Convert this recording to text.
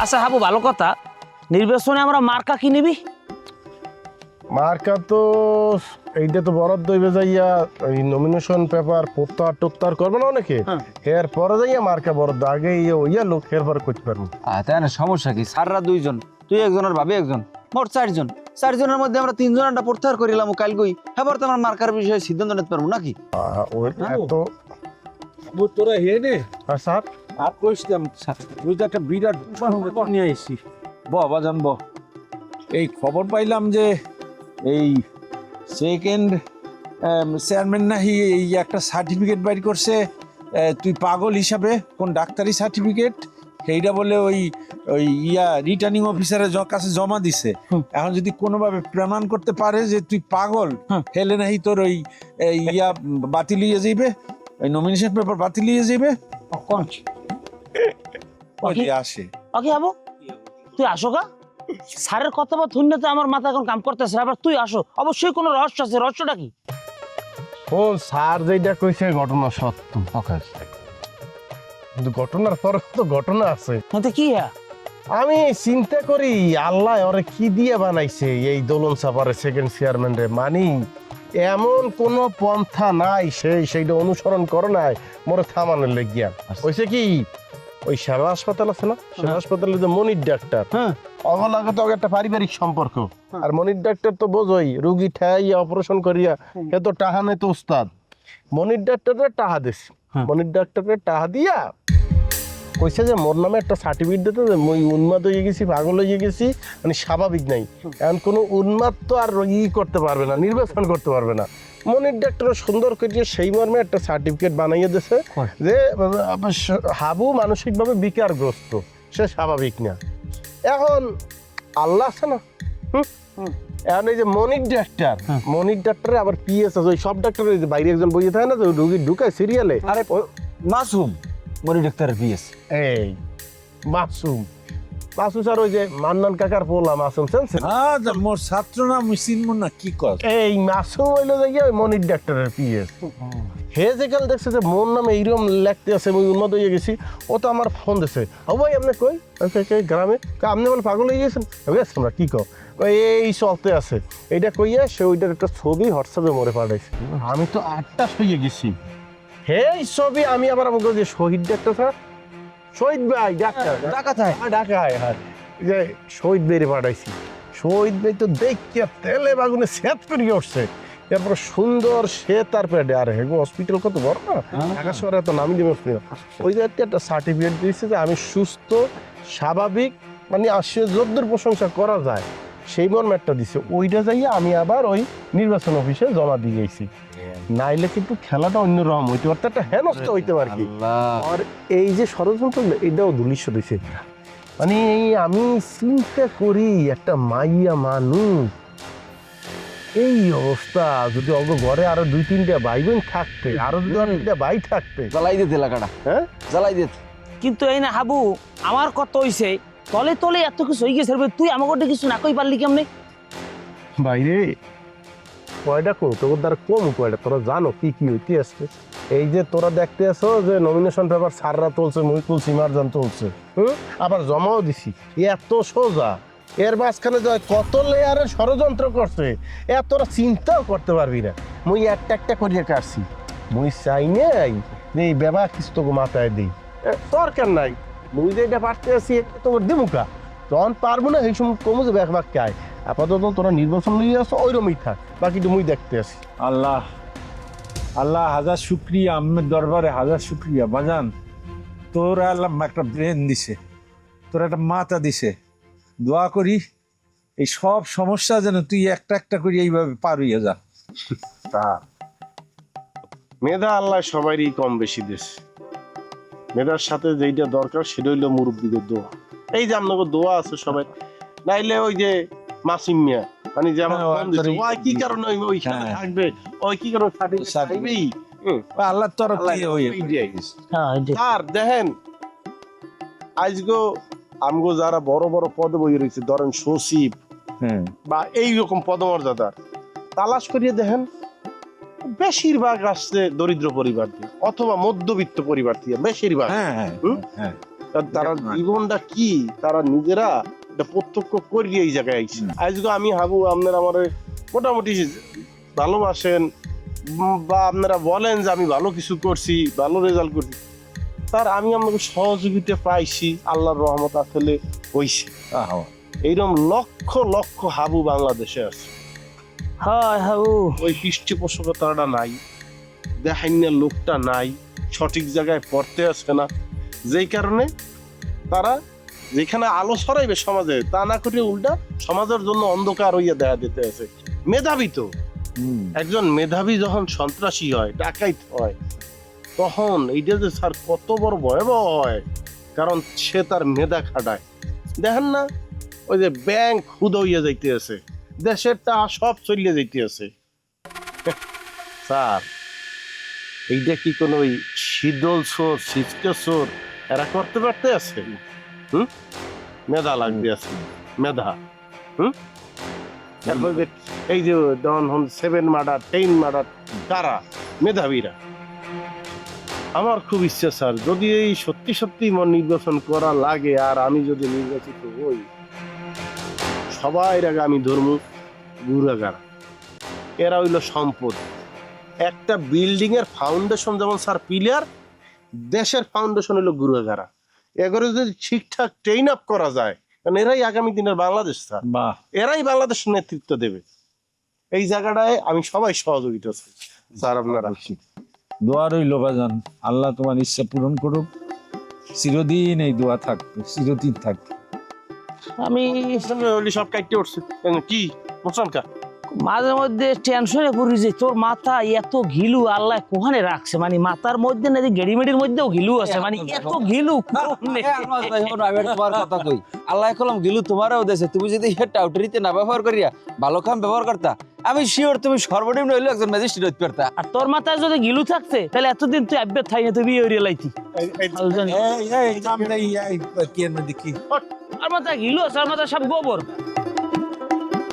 আচ্ছা হাবু, ভালো কথা, নির্বাচনে আমরা মার্কা কি নিবি? মার্কা তো এইটা তো বরাদ্দ হইবে যাইয়া এই নমিনেশন পেপার প্রত্যাহার টত্যাহার করবে না অনেকে, এর পরে যাইয়া মার্কা বরাদ্দ আগে ইয়া লোক এর পরে করতে পারবো। তাই না, সমস্যা কি? স্যাররা দুইজন, তুই একজন আর ভাবি একজন, মোট চারজন। চারজনের মধ্যে আমরা তিনজনটা প্রত্যাহার করিলাম কালগুই, এবার তো আমরা মার্কার বিষয়ে সিদ্ধান্ত নিতে পারবো নাকি? এত তোরা হে নে স্যার আর কইছিলাম তুই তো একটা বিরাট খবর নিয়ে আইসি। বাবা জানব, এই খবর পাইলাম যে এই সেকেন্ড চেয়ারম্যান নাহি এই একটা সার্টিফিকেট বাইর করছে, তুই পাগল হিসাবে কোন ডাক্তারি সার্টিফিকেট, সেইটা বলে ওই ওই রিটার্নিং অফিসারের কাছে জমা দিছে। এখন যদি কোনোভাবে প্রমাণ করতে পারে যে তুই পাগল, হেলে নাহি তোর ওই বাতিল হয়ে যাইবে, ওই নমিনেশন পেপার বাতিল হয়ে যাবে। আসে ওকে হাবু, তুই আসো গা। স্যারের কথা বা শুনলে তো আমার মাথা এখন কাম করতেছে, আবার তুই আসো, অবশ্যই কোনো রহস্য আছে। রহস্যটা কি? ও স্যার যেটা কইছে ঘটনা সত্য, কিন্তু ঘটনার পরে তো ঘটনা আছে। মতে কি হ্যাঁ? আমি চিন্তা করি আল্লাহ ওরে কি দিয়ে বানাইছে এই দোলন সাপারের সেকেন্ড চেয়ারম্যান রে, মানি এমন কোন পন্থা নাই সেইটা অনুসরণ করে নাই মোরে থামানোর লেগিয়া। হয়েছে কি, ওই সেবা হাসপাতাল আছে না, সেবা হাসপাতালে যে মনির ডাক্তার, অগলাগে তো একটা পারিবারিক সম্পর্ক। আর মনির ডাক্তার তো বোঝই, রুগী ঠাইয়া অপারেশন করিয়া এ তো টাহা নেই তো উস্তাদ। মনির ডাক্তারের টাহা দিস, মনির ডাক্তারের টাহা দিয়া কইছে যে মোর নামে একটা সার্টিফিকেট দিতে, যে মই উন্মাদ হয়ে গেছি, পাগল হয়ে গেছি, মানে স্বাভাবিক নাই। এখন কোনো উন্মাদ তো আর করতে পারবে না, নির্বাচন করতে পারবে না। মনির ডাক্তার সুন্দর করে সেই মর্মে একটা সার্টিফিকেট বানাইয়ে দিয়েছে যে হাবু মানসিকভাবে বিকারগ্রস্ত, সে স্বাভাবিক না। এখন আল্লাহ আছে না, এখন এই যে মনির ডাক্তারে আবার পিএস আছে, ওই সব ডাক্তারের বাইরে একজন বইয়ে থাকে না, তো রুগী ঢুকায় সিরিয়ালে। আরে মাসুম মনি ডাক্তারের পিএস, এই মাসুম স্যার, ওই যে মান্নান কাকার পোলা মাসুম, মোর ছাত্র না চিনব না, কি কর? এই মাসুম হইলো যে ওই মনির ডাক্তারের পিএস। হে যে কাল দেখছে যে মোর নামে এইরকম লেখতে আছে, আমি উন্মাদ হয়ে গেছি, ও তো আমার ফোন দিছে, ও ভাই আপনি কই গ্রামে, আপনি বলে পাগল হয়ে গেছেন, আমরা কি কো এই চলতে আছে। এইটা কইয়া সে ওইটার একটা ছবি হোয়াটসঅ্যাপে মরে পাঠাইছে। আমি তো 8টা শুয়ে গেছি, হে ছবি আমি আবার আমাকে যে শহীদ ডাক্তার স্যার, শহীদ ভাই ডাক্তার ঢাকায়, হ্যাঁ যে শহীদ ভাইরে পাঠাইছি। শহীদ ভাই তো দেখিয়া তেলে বাগুনে সেট করিয়ে উঠছে, এরপর সুন্দর সে তার পেটে। আর হেগো হসপিটাল কত বড় না, ঢাকা শহরে এত নামি দেবে হসপিটাল। ওই যে একটা সার্টিফিকেট দিয়েছে যে আমি সুস্থ স্বাভাবিক, মানে আসে যদ্দূর প্রশংসা করা যায় সেই মর্মে একটা দিছে। ওইটা যাইয়া আমি আবার ওই নির্বাচন অফিসে জমা দিয়ে গেছি, নাইলে কিন্তু খেলাটা অন্যরকম হইতে পারতো, একটা হেনস্থ হইতে পারে। আর এই যে ষড়যন্ত্র, এটাও দুলিশ দিছে। মানে আমি চিন্তা করি একটা মাইয়া মানুষ এই অবস্থা, যদি অগ ঘরে আরো 2-3টা ভাই বোন থাকতে, আরো 2-3টা ভাই থাকতে, জ্বালাই দিতে এলাকাটা, হ্যাঁ জ্বালাই দিতে। কিন্তু এই না হাবু, আমার কত হইছে, তলে তলে এত কিছু হয়ে গেছে, তুই আমাকে কিছু না কই পারলি কেমনে? বাইরে কয়টা কো তোর দ্বারা কম কয়টা, তোরা জানো কি কি হইতে আসছে। এই যে তোরা দেখতে আসো যে নমিনেশন পেপার সাররা তুলছে, মুই তুলছি, মারজান তুলছে, আবার জমাও দিছি, এত সোজা। এর মাঝখানে কত লেয়ারের ষড়যন্ত্র করছে, তোরা চিন্তাও করতে পারবি না। মুই একটা একটা করিয়া কাটছি, মুই চাই নাই যে এই ব্যবহার কিছু তোকে মাথায় দিই, দরকার নাই। মুই যে এটা পারতে আছি তোর দিমুকা, তখন পারবো না এই সময় কমু যে ব্যাগ আয়। আপাতত তোরা নির্বাচন নিয়ে আসো, ওইরকমই থাক, বাকিটা মুই দেখতে আসি। আল্লাহ আল্লাহ হাজার শুক্রিয়া, আম্মের দরবারে হাজার শুক্রিয়া। বাজান তোর আল্লাহ একটা ব্রেন দিছে, তোর একটা মাথা দিছে। দোয়া করি এই সব সমস্যা যেন তুই একটা একটা করে এইভাবে পার হইয়া যা। মেধা আল্লাহ সবারই কম বেশি দেশ, মেধার সাথে যেইটা দরকার সেটা হইলো মুরব্বীদের দোয়া। এই যে আপনাকে দোয়া আছে সবাই, নাইলে ওই যে মাসিম মিয়া, মানে যে আমার ওই কি কারণে ওইখানে থাকবে, ওই কি কারণে থাকবেই, আল্লাহ তরফ আর দেখেন আজগো আমগো যারা বড় বড় পদে বই রয়েছে, ধরেন সচিব বা এইরকম পদমর্যাদার, তালাশ করিয়ে দেখেন বেশিরভাগ আসছে দরিদ্র পরিবার দিয়ে অথবা মধ্যবিত্ত পরিবার দিয়ে, বেশিরভাগ। আর তারা জীবনটা কি তারা নিজেরা এটা প্রত্যক্ষ করিয়ে এই জায়গায় আইছে। আজকে আমি হাবু আপনারা আমার মোটামুটি ভালোবাসেন বা আপনারা বলেন যে আমি ভালো কিছু করছি, ভালো রেজাল্ট করছি, তার আমি আপনাকে সহযোগিতা পাইছি, আল্লাহর রহমত আসলে হইছে। এইরকম লক্ষ লক্ষ হাবু বাংলাদেশে আছে। হয় হাবু, ওই পৃষ্ঠপোষকতাটা নাই, দেখাইনের লোকটা নাই, সঠিক জায়গায় পড়তে আসে না, যেই কারণে তারা যেখানে আলো ছড়াইবে সমাজে তা না করে উল্টা সমাজের জন্য অন্ধকার হইয়া দেখা দিতে আছে। মেধাবী তো একজন মেধাবী যখন সন্ত্রাসী হয়, ডাকাইত হয়, তখন এইটা যে স্যার কত বড় ভয়াবহ হয়, কারণ সে তার মেধা খাটায়। দেখেন না ওই যে ব্যাংক হুদ হইয়া যাইতে আছে, দেশের টাকা সব চলিয়ে যাইতে আছে। স্যার এইটা কি কোনো ওই শীতল চোর শীতকে চোর এরা করতে পারতে আছে? মেধা লাগবে আছে, মেধা। তারপর যে এই যে ধরুন 7 মার্ডার 10 মার্ডার, কারা? মেধাবীরা। আমার খুব ইচ্ছা স্যার, যদি এই সত্যি সত্যি নির্বাচন করা লাগে আর আমি যদি নির্বাচিত হই, সবাই আগে আমি ধর্ম গুড়াগার, এরা হইল সম্পদ। একটা বিল্ডিং এর ফাউন্ডেশন যেমন স্যার পিলার, দেশের ফাউন্ডেশন হইল গুড়াগারা। এগুলো যদি ঠিকঠাক ট্রেন আপ করা যায়, কারণ এরাই আগামী দিনের বাংলাদেশ স্যার, এরাই বাংলাদেশের নেতৃত্ব দেবে। এই জায়গাটায় আমি সবাই সহযোগিতা চাই স্যার। আপনারা দোয়া রইল বাজান, আল্লাহ তোমার ইচ্ছা পূরণ করুক। চিরদিন এই দোয়া থাকবে, চিরদিন থাকবে। আমি সব কাটতে উঠছে কি বুঝছেন কা? মাঝে মধ্যে টেনশনে পড়ি যে তোর মাথা এত ঘিলু আল্লাহ কোহানে রাখছে, মানে মাথার মধ্যে না যে গেড়িমেডির মধ্যেও ঘিলু আছে, মানে এত ঘিলু তোমার কথা কই, আল্লাহ কলম গিলু তোমারও দেশে, তুমি যদি টাউটারিতে না ব্যবহার করিয়া ভালো কাম ব্যবহার করতা, আমি শিওর তুমি সর্বনিম্ন হইলেও একজন ম্যাজিস্ট্রেট হইতে পারতা। আর তোর মাথায় যদি গিলু থাকতে তাহলে এতদিন তুই আব্বে থাই না, তুই বিয়ে হইয়া লাইতি। দেখি আর মাথায় গিলু আছে, আর মাথায় সব গোবর।